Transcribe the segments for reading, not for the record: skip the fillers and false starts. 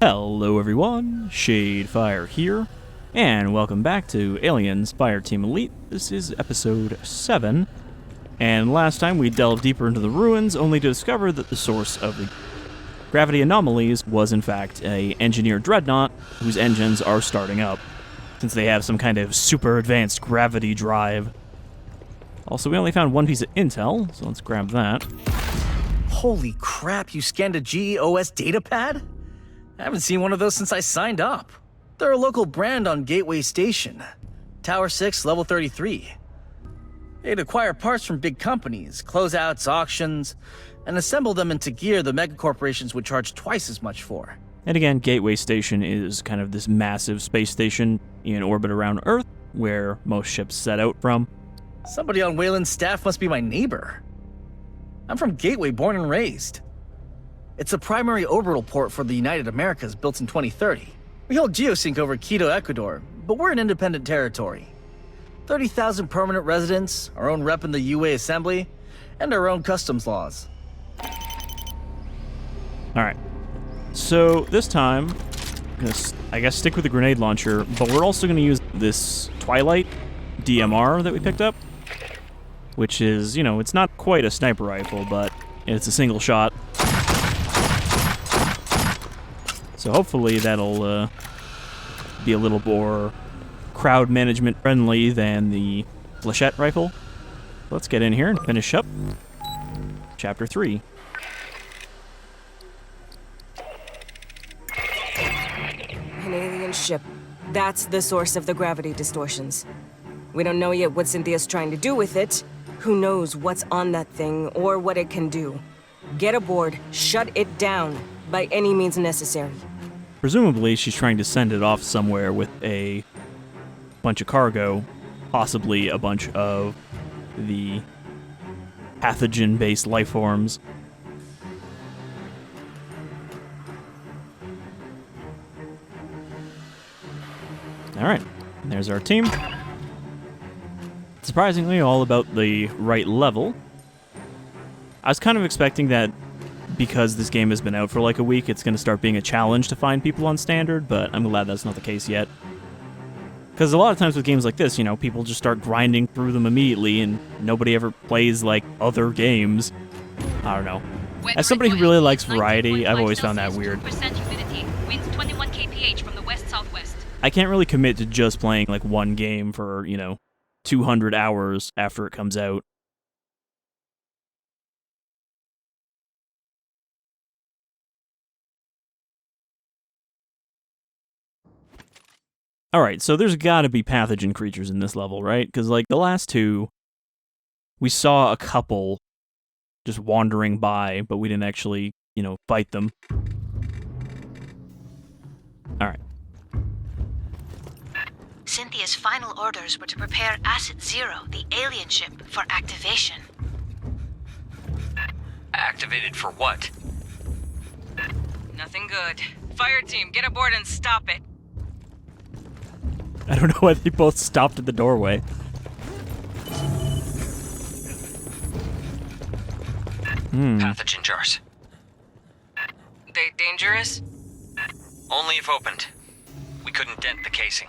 Hello everyone, Shadefyre here, and welcome back to Aliens Fireteam Elite. This is episode 7, and last time we delved deeper into the ruins only to discover that the source of the gravity anomalies was in fact a engineered dreadnought whose engines are starting up, since they have some kind of super advanced gravity drive. Also, we only found one piece of intel, so let's grab that. Holy crap, you scanned a GEOS datapad? I haven't seen one of those since I signed up. They're a local brand on Gateway Station. Tower 6, level 33. They'd acquire parts from big companies, closeouts, auctions, and assemble them into gear the megacorporations would charge twice as much for. And again, Gateway Station is kind of this massive space station in orbit around Earth, where most ships set out from. Somebody on Weyland's staff must be my neighbor. I'm from Gateway, born and raised. It's a primary orbital port for the United Americas built in 2030. We hold geosync over Quito, Ecuador, but we're an independent territory. 30,000 permanent residents, our own rep in the UA Assembly, and our own customs laws. Alright, so this time, I'm gonna, I guess, stick with the grenade launcher, but we're also going to use this Twilight DMR that we picked up, which is, you know, it's not quite a sniper rifle, but it's a single shot. So hopefully that'll be a little more crowd management friendly than the flechette rifle. Let's get in here and finish up Chapter 3. An alien ship. That's the source of the gravity distortions. We don't know yet what Cynthia's trying to do with it. Who knows what's on that thing or what it can do. Get aboard, shut it down, by any means necessary. Presumably, she's trying to send it off somewhere with a bunch of cargo, possibly a bunch of the pathogen-based life forms. Alright, there's our team. Surprisingly, all about the right level. I was kind of expecting that because this game has been out for like a week, it's going to start being a challenge to find people on standard, but I'm glad that's not the case yet. Because a lot of times with games like this, you know, people just start grinding through them immediately, and nobody ever plays, like, other games. I don't know. As somebody who really likes variety, I've always found that weird. Winds 21 kph from the west-southwest. I can't really commit to just playing, like, one game for, you know, 200 hours after it comes out. Alright, so there's gotta be pathogen creatures in this level, right? Because, like, the last two, we saw a couple just wandering by, but we didn't actually, you know, fight them. Alright. Cynthia's final orders were to prepare Acid Zero, the alien ship, for activation. Activated for what? Nothing good. Fire team, get aboard and stop it. I don't know why they both stopped at the doorway. Pathogen jars. They dangerous? Only if opened. We couldn't dent the casing.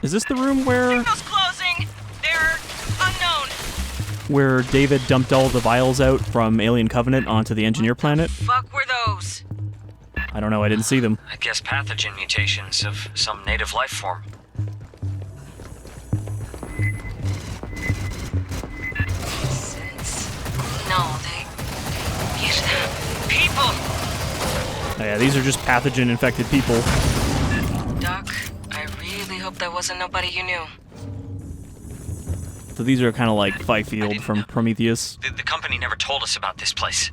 Is this the room where Signal's closing! They're unknown! where David dumped all the vials out from Alien Covenant onto the engineer planet? Fuck were those? I don't know, I didn't see them. I guess pathogen mutations of some native life form. No, they're people! Oh, yeah, these are just pathogen-infected people. Doc, I really hope that wasn't nobody you knew. So these are kind of like Fifield from Prometheus, The company never told us about this place.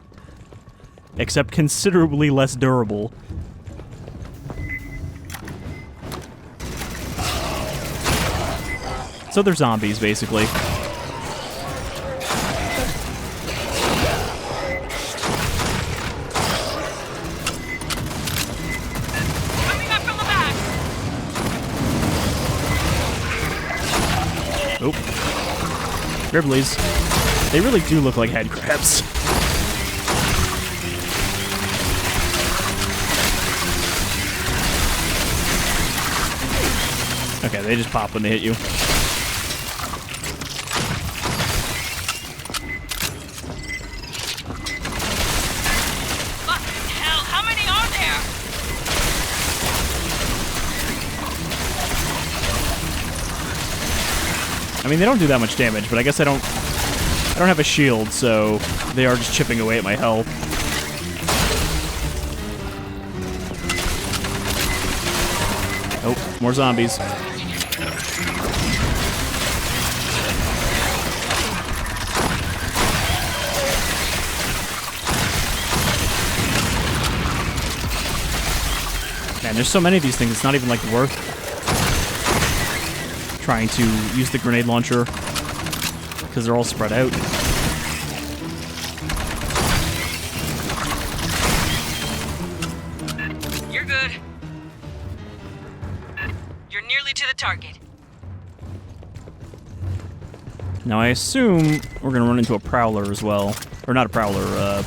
except considerably less durable. So they're zombies, basically. Coming up from the back! Oop. Gribblies. They really do look like headcrabs. Okay, they just pop when they hit you. Fucking hell, how many are there? I mean, they don't do that much damage, but I guess I don't have a shield, so they are just chipping away at my health. Oh, more zombies. Man, there's so many of these things, it's not even, like, worth trying to use the grenade launcher, because they're all spread out. You're good. You're nearly to the target. Now, I assume we're going to run into a prowler as well. Or not a prowler, I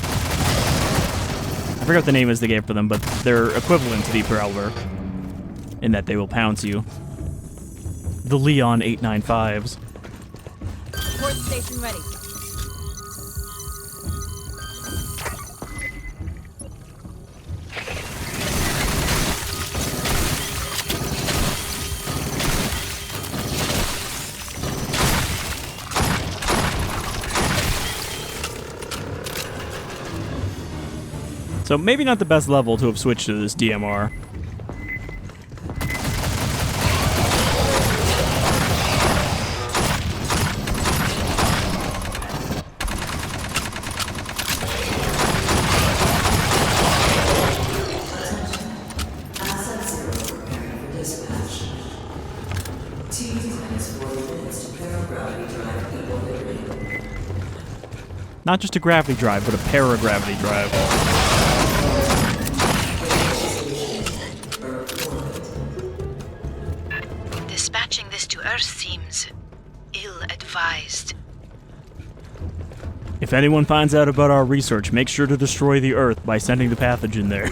forgot what the name is they gave for them, but they're equivalent to the prowler in that they will pounce you. The Leon 895s. Port station ready. So maybe not the best level to have switched to this DMR. Not just a gravity drive, but a paragravity drive. Dispatching this to Earth seems ill-advised. If anyone finds out about our research, make sure to destroy the Earth by sending the pathogen there.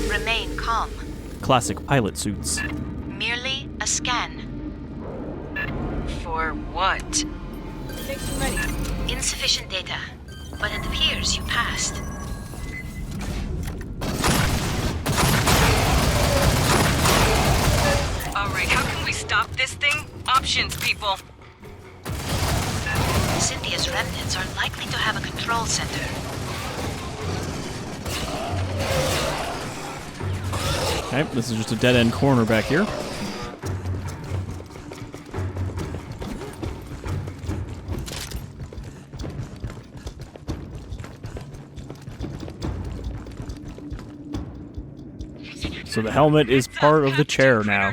Remain calm. Classic pilot suits. Merely a scan. For what? Station ready. Insufficient data, but it appears you passed. Alright, how can we stop this thing? Options, people. Cynthia's remnants are likely to have a control center. Okay, this is just a dead-end corner back here. So the helmet is part of the chair now.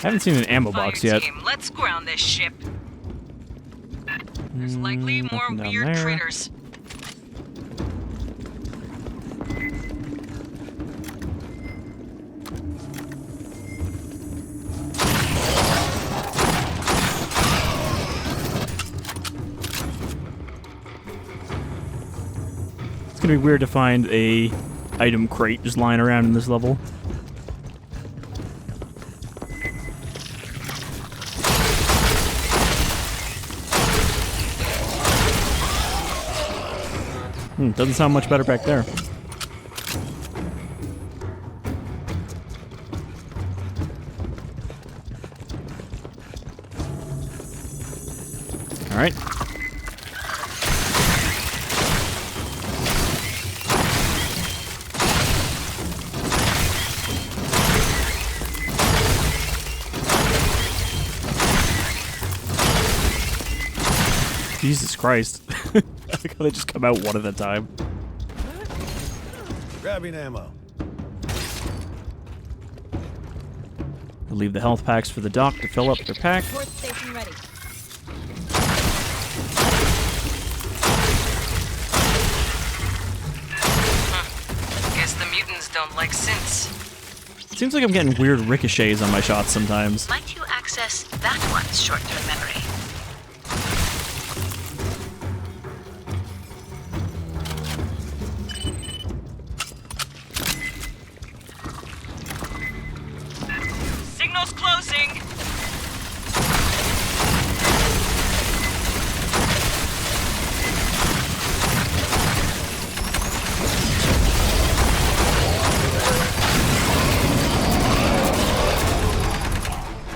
I haven't seen an ammo box yet. Team, let's ground this ship. There's likely more nothing down weird there. critters. It's gonna be weird to find a item crate just lying around in this level. Doesn't sound much better back there. All right. Jesus Christ. I like how they just come out one at a time. Grabbing ammo. We'll leave the health packs for the doc to fill up their pack. Port station ready. Guess the mutants don't like synths. Seems like I'm getting weird ricochets on my shots sometimes. Might you access that one's short-term memory? Signal's closing.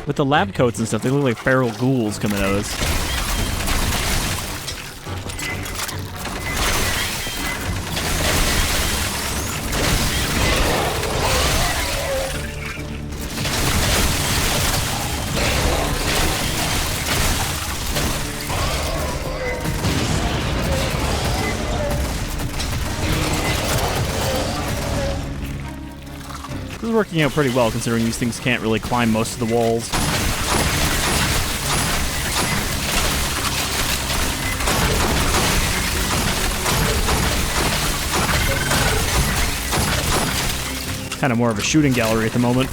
With the lab coats and stuff, they look like feral ghouls coming at us. This is working out pretty well, considering these things can't really climb most of the walls. Kind of more of a shooting gallery at the moment.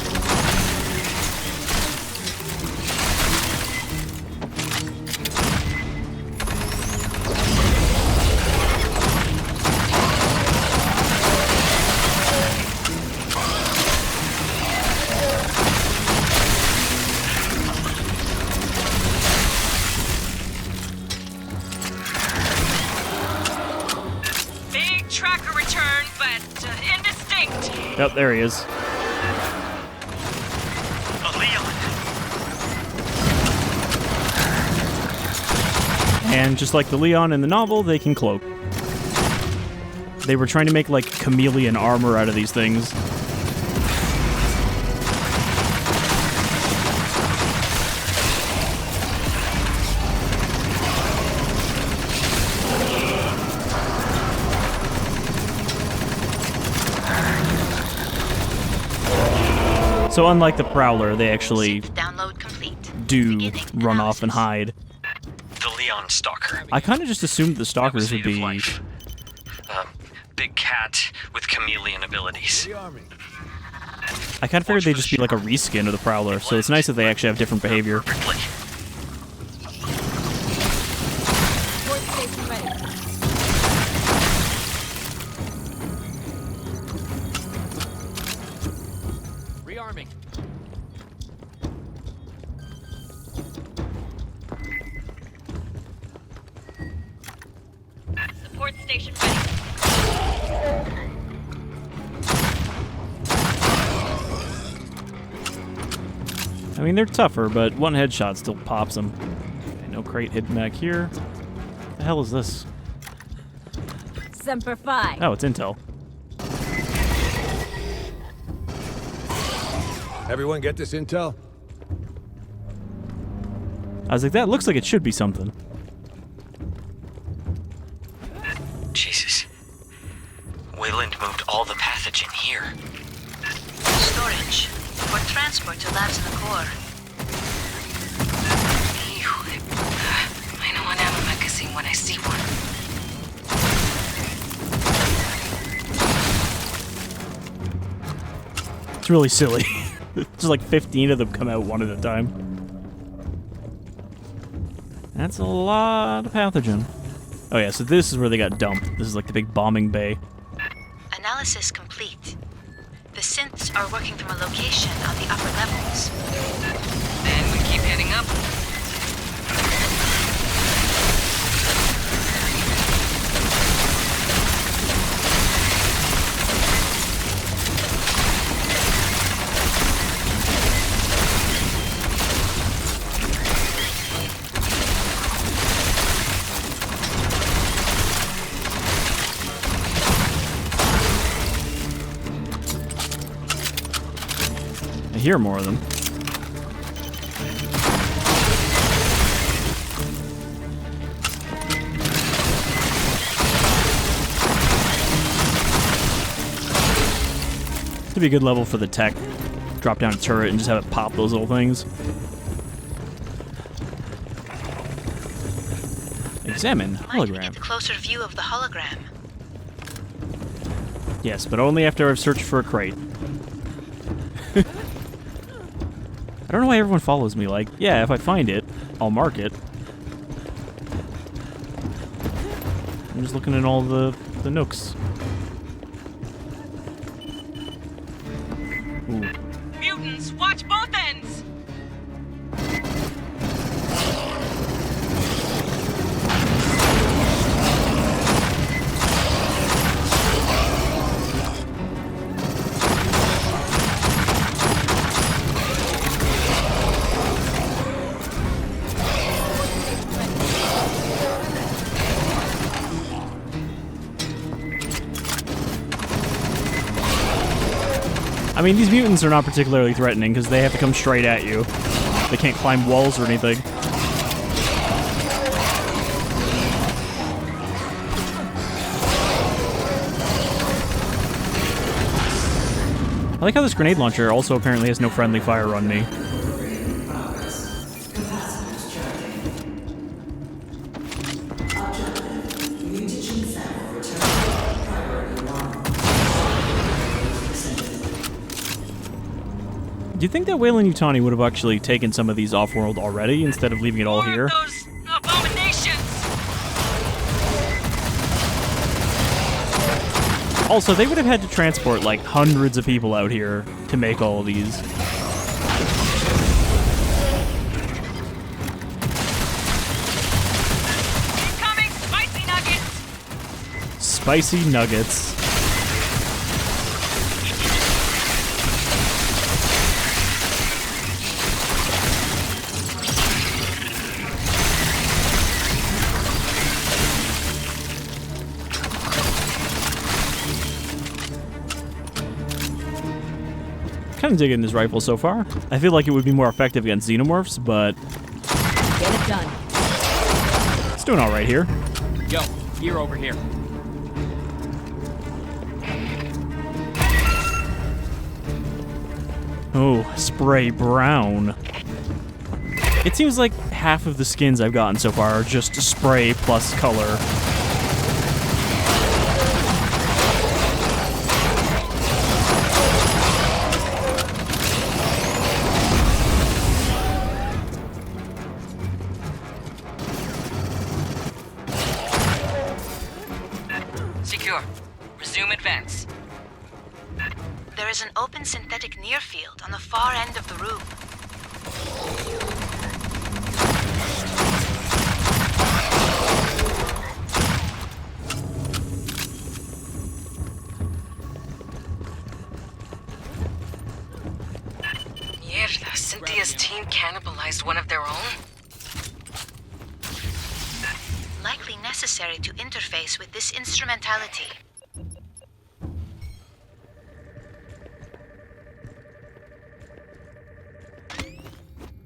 Big tracker return, but indistinct. Yep, there he is. A Leon. And just like the Leon in the novel, they can cloak. They were trying to make like chameleon armor out of these things. So unlike the Prowler, they actually Download complete. do Beginning run off and analysis. hide. The Leon Stalker. I kind of just assumed the That was Stalkers would native be... life. Big cat with chameleon abilities. Rearming. I kind of figured they'd just be like a reskin of the Prowler, so it's nice that they actually have different behavior. Perfectly. Port station ready. Rearming. Support station ready. I mean, they're tougher, but one headshot still pops them. Okay, no crate hidden back here. What the hell is this? Semper Fi. Oh, it's intel. Everyone get this intel? I was like, that looks like it should be something. Jesus. Weyland moved all the pathogen here. Storage. For transport to labs in the core. I know an ammo magazine when I see one. It's really silly. Just like 15 of them come out one at a time. That's a lot of pathogen. Oh yeah, so this is where they got dumped. This is like the big bombing bay. Analysis complete. The synths are working from a location on the upper levels. Then we keep heading up. I hear more of them. be a good level for the tech. Drop down a turret and just have it pop those little things. Examine Might we get hologram. a closer view of the hologram? Yes, but only after I've searched for a crate. I don't know why everyone follows me. Like, yeah, if I find it, I'll mark it. I'm just looking at all the nooks. Ooh. Mutants, watch both ends! I mean, these mutants are not particularly threatening because they have to come straight at you. They can't climb walls or anything. I like how this grenade launcher also apparently has no friendly fire on me. Do you think that Weyland-Yutani would have actually taken some of these off-world already instead of leaving it all here? Those abominations! Also, they would have had to transport like hundreds of people out here to make all of these. Incoming spicy nuggets! Spicy nuggets. Kind of digging this rifle so far. I feel like it would be more effective against Xenomorphs, but Get it done. it's doing all right here. Yo, gear over here. Oh, spray brown. It seems like half of the skins I've gotten so far are just spray plus color. Secure. Resume advance. There is an open synthetic near field on the far end of the room. Mierda, Cynthia's team cannibalized one of their own? Likely necessary to interface with this instrumentality.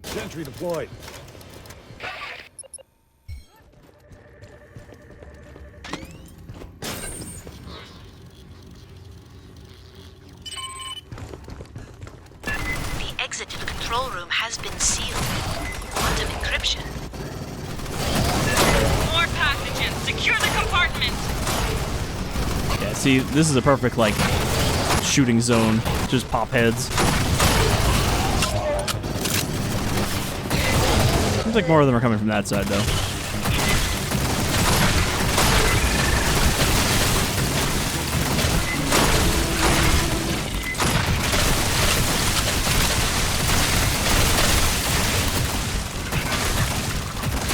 Sentry deployed. The exit to the control room has been sealed. Quantum encryption. More pathogens! Secure the compartment! Yeah, see, this is a perfect, like, shooting zone. Just pop heads. Seems like more of them are coming from that side, though.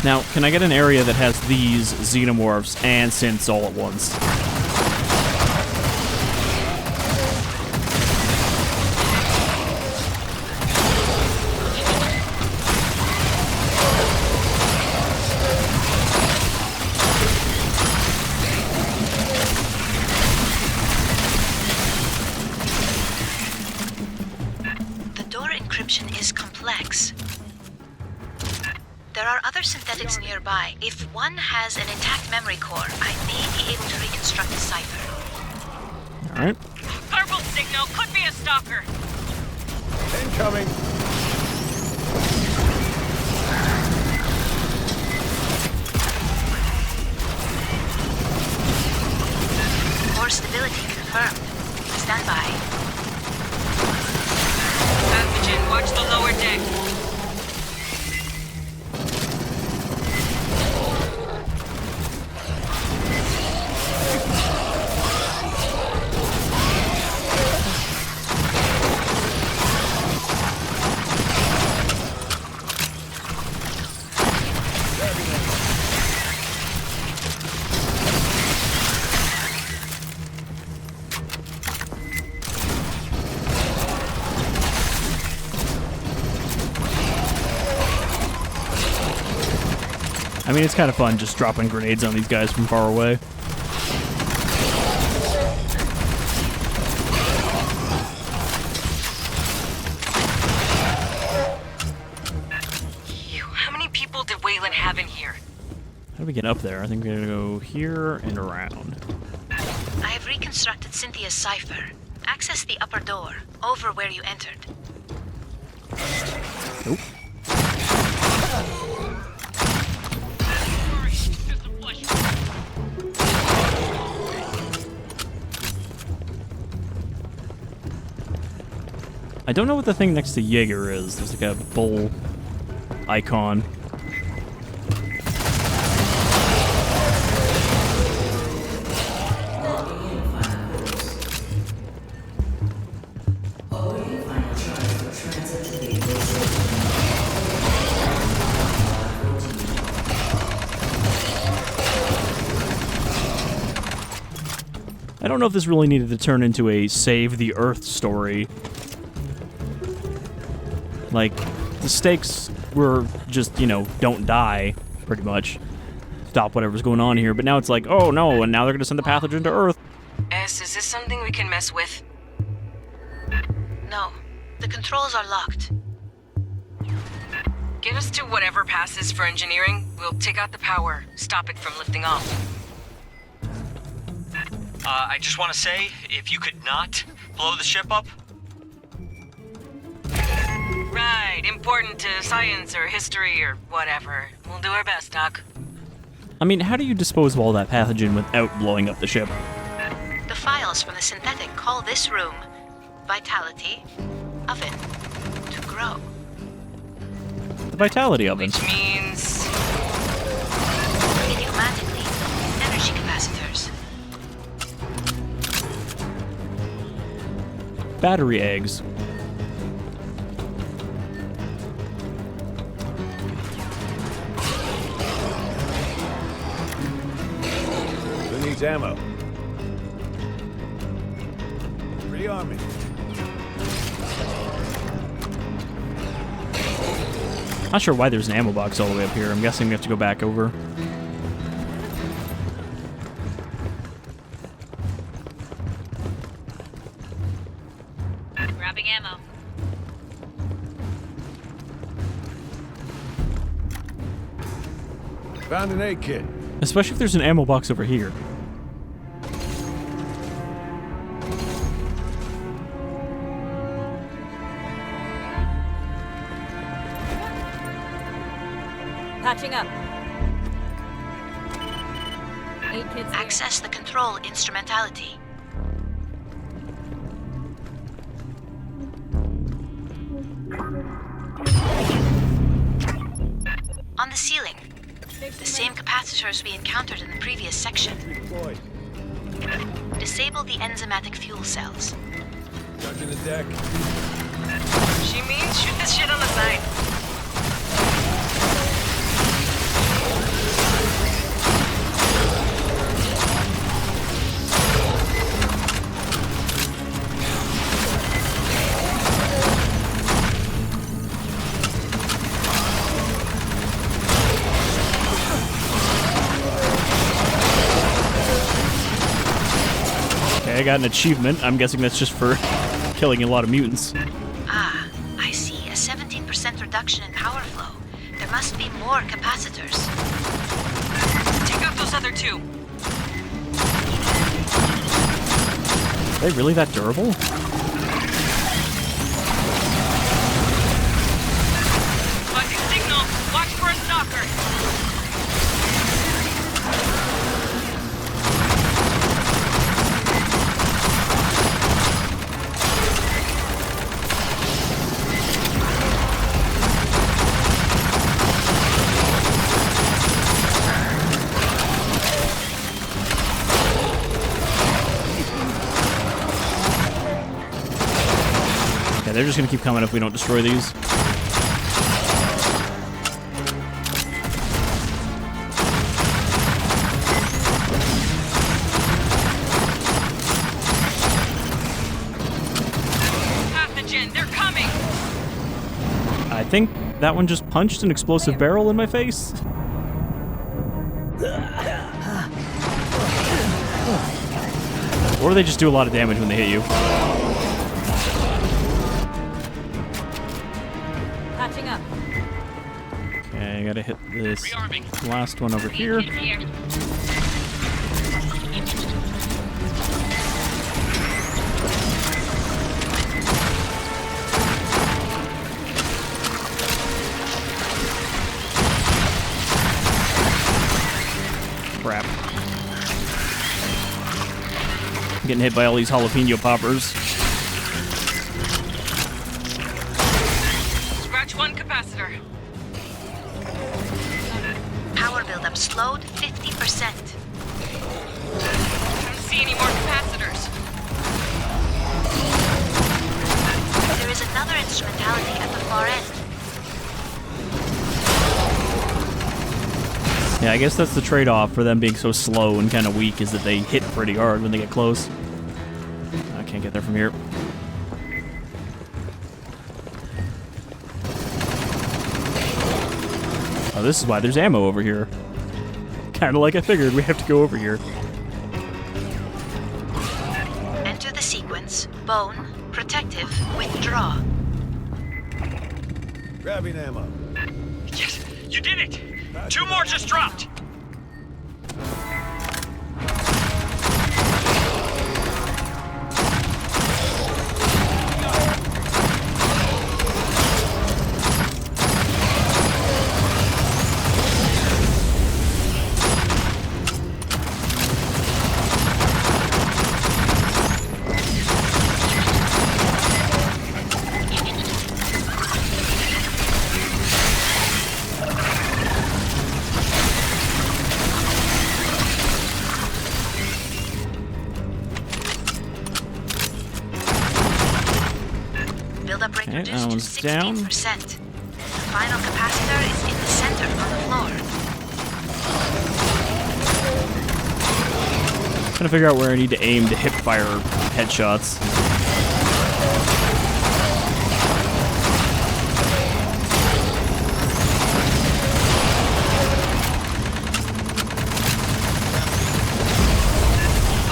Now, can I get an area that has these Xenomorphs and synths all at once? The door encryption is complex. There are other synthetics nearby. If one has an intact memory core, I may be able to reconstruct the cipher. Alright. Purple signal. Could be a stalker. Incoming. Core stability confirmed. Stand by. Pathogen, watch the lower deck. I mean, it's kind of fun just dropping grenades on these guys from far away. How many people did Weyland have in here? How do we get up there? I think we're gonna go here and around. I have reconstructed Cynthia's cipher. Access the upper door, over where you entered. Nope. I don't know what the thing next to Jaeger is. There's like a bull icon. I don't know if this really needed to turn into a save the Earth story. Like, the stakes were just, you know, don't die, pretty much. Stop whatever's going on here. But now it's like, oh no, and now they're going to send the pathogen to Earth. Is this something we can mess with? No, the controls are locked. Get us to whatever passes for engineering. We'll take out the power, stop it from lifting off. I just want to say, if you could not blow the ship up. Right, important to science or history or whatever. We'll do our best, Doc. I mean, how do you dispose of all that pathogen without blowing up the ship? The files from the synthetic call this room Vitality Oven to grow. The vitality oven. Which means... Idiomatically, energy capacitors. Battery eggs. Who needs ammo? Rearm me. Not sure why there's an ammo box all the way up here. I'm guessing we have to go back over. Grabbing ammo. Found an aid kit. Especially if there's an ammo box over here. Patching up. 8 kids here. Access the control instrumentality. On the ceiling, the same capacitors we encountered in the previous section. Deployed. Disable the enzymatic fuel cells. Touching the deck. She means shoot this shit on the side. I got an achievement. I'm guessing that's just for killing a lot of mutants. Ah, I see. A 17% reduction in power flow. There must be more capacitors. Take out those other two. Are they really that durable? Fuzzy signal. Watch for a stalker. Yeah, they're just gonna keep coming if we don't destroy these. Pathogen, they're coming. I think that one just punched an explosive barrel in my face. Or they just do a lot of damage when they hit you. Patching up. Okay, I gotta hit this last one over here. Crap. I'm getting hit by all these jalapeno poppers. Scratch one capacitor. Power buildup slowed 50%. Don't see any more capacitors. There is another instrumentality at the far end. Yeah, I guess that's the trade-off for them being so slow and kind of weak, is that they hit pretty hard when they get close. I can't get there from here. Oh, this is why there's ammo over here. Kind of like I figured, we have to go over here. Enter the sequence. Bone. Protective. Withdraw. Grabbing ammo. Yes, you did it! 2 more just dropped! Buildup rate Okay, that reduced to one's down. 16%. The final capacitor is in the center on the floor. Trying to figure out where I need to aim to hip fire headshots.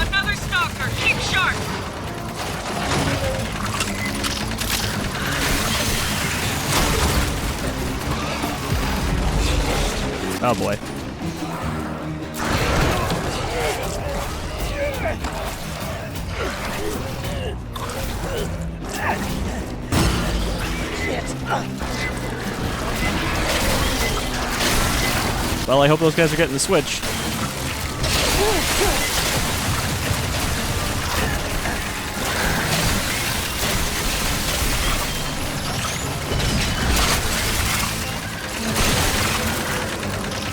Another stalker. Keep sharp. Oh boy. Well, I hope those guys are getting the switch.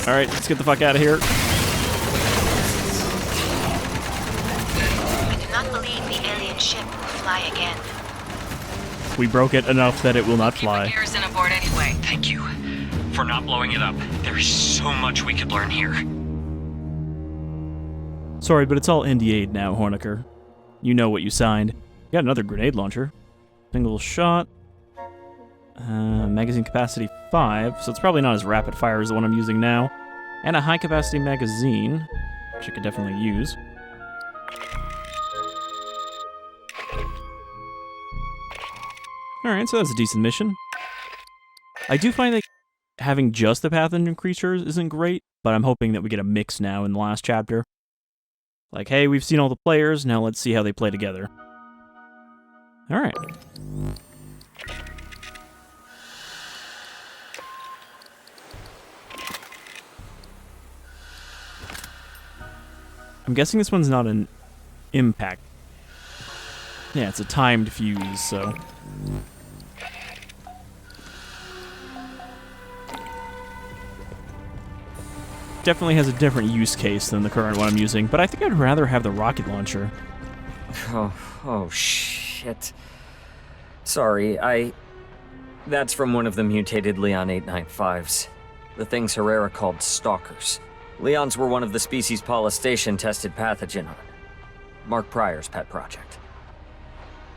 Alright, let's get the fuck out of here. I do not believe the alien ship will fly again. We broke it enough that it will not Keep the fly. garrison aboard anyway. Thank you for not blowing it up. There is so much we could learn here. Sorry, but it's all NDA'd now, Horniker. You know what you signed. You got another grenade launcher. Single shot. Magazine capacity 5, so it's probably not as rapid fire as the one I'm using now. And a high capacity magazine, which I could definitely use. Alright, so that's a decent mission. I do find that having just the pathogen creatures isn't great, but I'm hoping that we get a mix now in the last chapter. Like, hey, we've seen all the players, now let's see how they play together. All right. I'm guessing this one's not an impact. Yeah, it's a timed fuse, so... Definitely has a different use case than the current one I'm using, but I think I'd rather have the rocket launcher. Oh shit. Sorry, That's from one of the mutated Leon 895s. The things Herrera called Stalkers. Leons were one of the species Paula Station tested Pathogen on. Mark Pryor's pet project.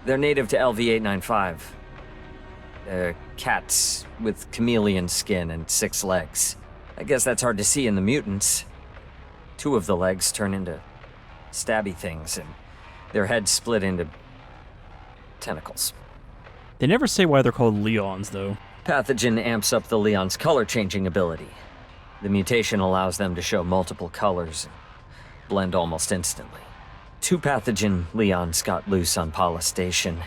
They're native to LV-895. They're cats with chameleon skin and 6 legs. I guess that's hard to see in the mutants. 2 of the legs turn into stabby things, and their heads split into tentacles. They never say why they're called Leons, though. Pathogen amps up the Leon's color-changing ability. The mutation allows them to show multiple colors and blend almost instantly. 2 Pathogen Leons got loose on Paula Station.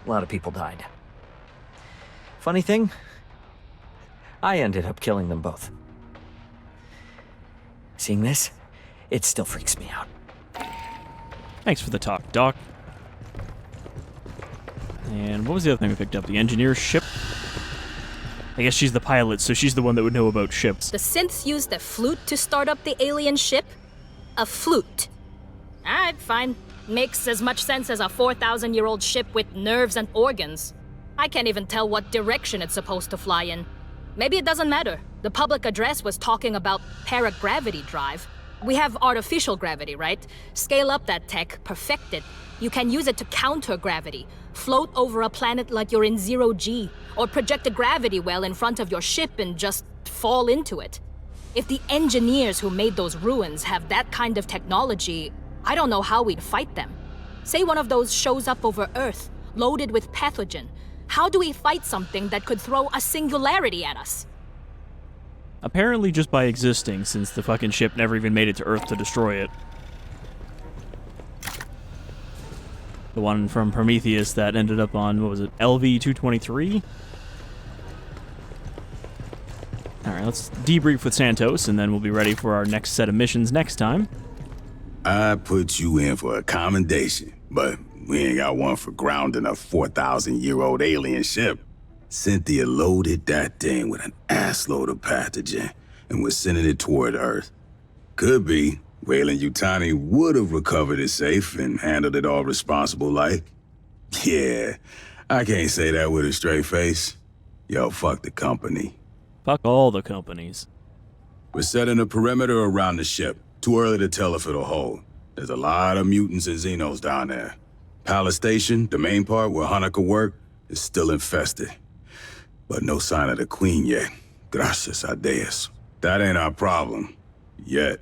A lot of people died. Funny thing, I ended up killing them both. Seeing this, it still freaks me out. Thanks for the talk, Doc. And what was the other thing we picked up? The engineer's ship? I guess she's the pilot, so she's the one that would know about ships. The synths used a flute to start up the alien ship? A flute. Alright, fine. Makes as much sense as a 4,000-year-old ship with nerves and organs. I can't even tell what direction it's supposed to fly in. Maybe it doesn't matter. The public address was talking about paragravity drive. We have artificial gravity, right? Scale up that tech, perfect it. You can use it to counter gravity. Float over a planet like you're in 0G. Or project a gravity well in front of your ship and just fall into it. If the engineers who made those ruins have that kind of technology, I don't know how we'd fight them. Say one of those shows up over Earth, loaded with pathogen. How do we fight something that could throw a singularity at us? Apparently just by existing, since the fucking ship never even made it to Earth to destroy it. The one from Prometheus that ended up on, what was it, LV-223? Alright, let's debrief with Santos, and then we'll be ready for our next set of missions next time. I put you in for a commendation, but we ain't got one for grounding a 4,000-year-old alien ship. Cynthia loaded that thing with an assload of pathogen and was sending it toward Earth. Could be Weyland-Yutani would have recovered it safe and handled it all responsible like. Yeah, I can't say that with a straight face. Yo, fuck the company. Fuck all the companies. We're setting a perimeter around the ship. Too early to tell if it'll hold. There's a lot of mutants and Xenos down there. Palace Station, the main part where Hanukkah worked, is still infested. But no sign of the Queen yet. Gracias a Dios. That ain't our problem. Yet.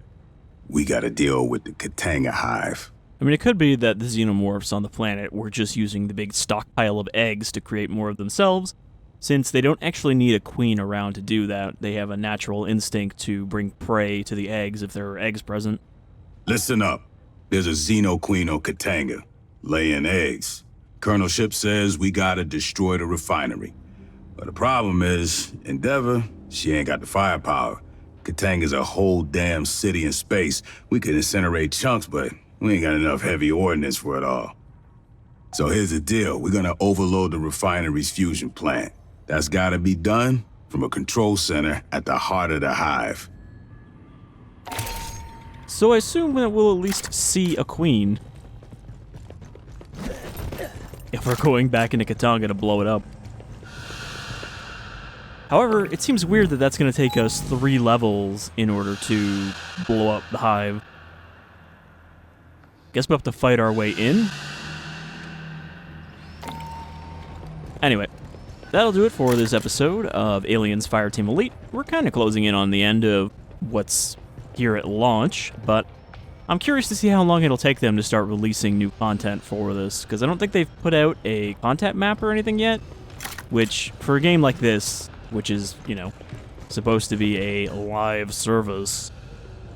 We gotta deal with the Katanga hive. I mean, it could be that the Xenomorphs on the planet were just using the big stockpile of eggs to create more of themselves. Since they don't actually need a queen around to do that, they have a natural instinct to bring prey to the eggs if there are eggs present. Listen up. There's a Xeno Queen on Katanga, laying eggs. Colonel Ship says we gotta destroy the refinery. But the problem is, Endeavor, she ain't got the firepower. Katanga's a whole damn city in space. We could incinerate chunks, but we ain't got enough heavy ordnance for it all. So here's the deal. We're gonna overload the refinery's fusion plant. That's gotta be done from a control center at the heart of the hive. So I assume that we'll at least see a queen. If we're going back into Katanga to blow it up. However, it seems weird that that's going to take us 3 levels in order to blow up the hive. Guess we'll have to fight our way in? Anyway, that'll do it for this episode of Aliens Fireteam Elite. We're kind of closing in on the end of what's here at launch, but I'm curious to see how long it'll take them to start releasing new content for this, because I don't think they've put out a content map or anything yet, which, for a game like this, which is, you know, supposed to be a live service,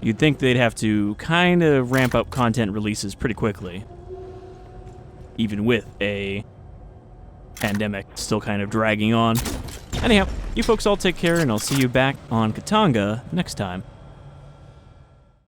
you'd think they'd have to kind of ramp up content releases pretty quickly. even with a pandemic still kind of dragging on. Anyhow, you folks all take care, and I'll see you back on Katanga next time.